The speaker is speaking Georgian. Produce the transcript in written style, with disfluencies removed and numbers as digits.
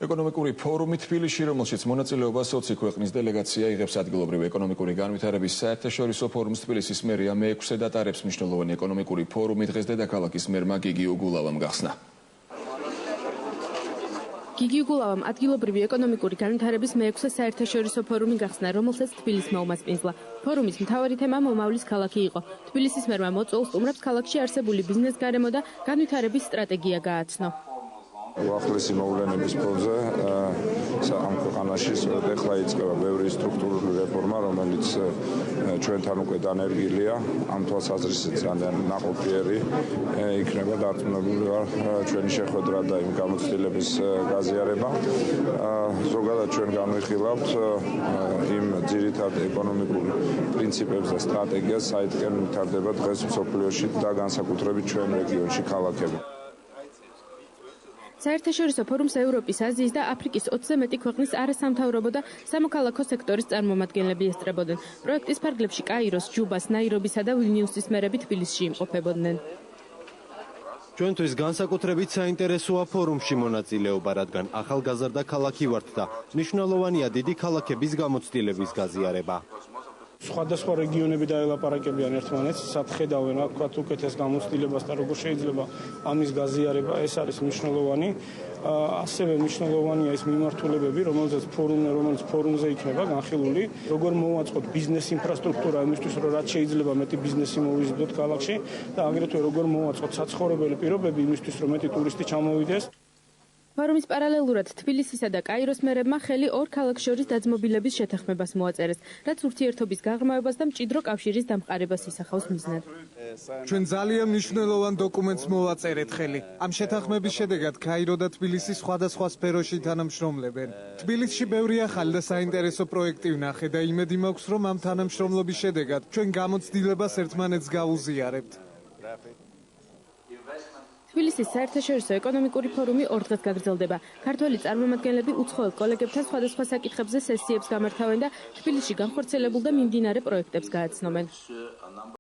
ეკონომიკური ფორუმი თბილისში, რომელშიც მონაწილეობას 20 ქვეყნის დელეგაცია იღებს ადგილობრივი ეკონომიკური განვითარების საერთაშორისო ფორუმს თბილისის მერია მე-6-ე დატარებს. მნიშვნელოვანი ეკონომიკური ფორუმი დღეს დედაქალაქის მერმა გიგი უგულავამ გახსნა. გიგი უგულავამ ადგილობრივი ეკონომიკური განვითარების მე-6-ე საერთაშორისო ფორუმი გახსნა, რომელსაც თბილისმა უმასპინძლა. ფორუმის მთავარი თემა მომავლის ქალაქი იყო. თბილისის მერმა მოწვეულ სტუმრებს ქალაქში არსებული ბიზნეს გარემო და განვითარების სტრატეგია გააცნო. უახლესი მოვლენების ფონზე ამ ქვეყანაში ეხლა იწყება ბევრი სტრუქტურული რეფორმა, რომელიც ჩვენთან უკვე დანერგილია. ამ თვალსაზრისით ძალიან ნაყოფიერი იქნება დარწმუნებული ვარ ჩვენი შეხვედრა და იმ გამოცდილების გაზიარება. ზოგადად ჩვენ განვიხილავთ იმ ძირითად ეკონომიკურ პრინციპებს და სტრატეგიას, საიდანაც ვითარდება დღეს მსოფლიოში და განსაკუთრებით ჩვენ რეგიონში ქალაქები. საერთაშორისო ფორუმს ევროპის, აზიის და აფრიკის 20-ზე მეტი ქვეყნის არასამთავრობო და სამოქალაქო სექტორის წარმომადგენლები ესწრებოდნენ. პროექტის ფარგლებში კაიროს, ჯუბას, ნაირობისა და ვილნიუსის მერები თბილისში იმყოფებოდნენ. ჩვენთვის განსაკუთრებით საინტერესოა ფორუმში მონაწილეობა, რადგან ახალგაზრდა ქალაქი ვართ და მნიშვნელოვანია დიდი ქალაქების გამოცდილების გაზიარება. სხვადასხვა რეგიონები დაელაპარაკებიან ერთმანეთს, სახედავენ აქ უკეთეს გამოცდილებას და როგორ შეიძლება ამის გაზიარება, ეს არის მნიშვნელოვანი. ასევე მნიშვნელოვანია ის მიმართულებები, რომელიც ფორუმზე იქნება განხილული, როგორ მოვაწყოთ ბიზნეს ინფრასტრუქტურა იმისთვის, რომ რაც შეიძლება მეტი ბიზნესი მოვიზიდოთ ქალაქში და აგრეთვე როგორ მოვაწყოთ საცხოვრებელი პირობები იმისთვის, რომ მეტი ტურისტი ჩამოვიდეს. ფორუმის პარალელურად თბილისისა და კაიროს მერებმა ხელი ორ ქალაქს შორის დაძმობილების შეთანხმებას მოაწერეს, რაც ურთიერთობის გაღრმავებას და მჭიდრო კავშირის დამყარებას ისახავს მიზნად. ჩვენ ძალიან მნიშვნელოვან დოკუმენტს მოვაწერეთ ხელი. ამ შეთანხმების შედეგად კაირო და თბილისი სხვადასხვა სფეროში თანამშრომლებენ. თბილისში ბევრი ახალი და საინტერესო პროექტი ვნახე და იმედი მაქვს, რომ ამ თანამშრომლობის შედეგად ჩვენ გამოცდილებას ერთმანეთს გავუზიარებთ. თბილისის საერთაშორისო ეკონომიკური ფორუმი 2 დღეს გაგრძელდება. ქართველი წარმომადგენლები უცხოელ კოლეგებთან სხვადასხვა საკითხებზე სესიებს გამართავენ და თბილისში განხორციელებულ და მიმდინარე პროექტებს გააცნობენ.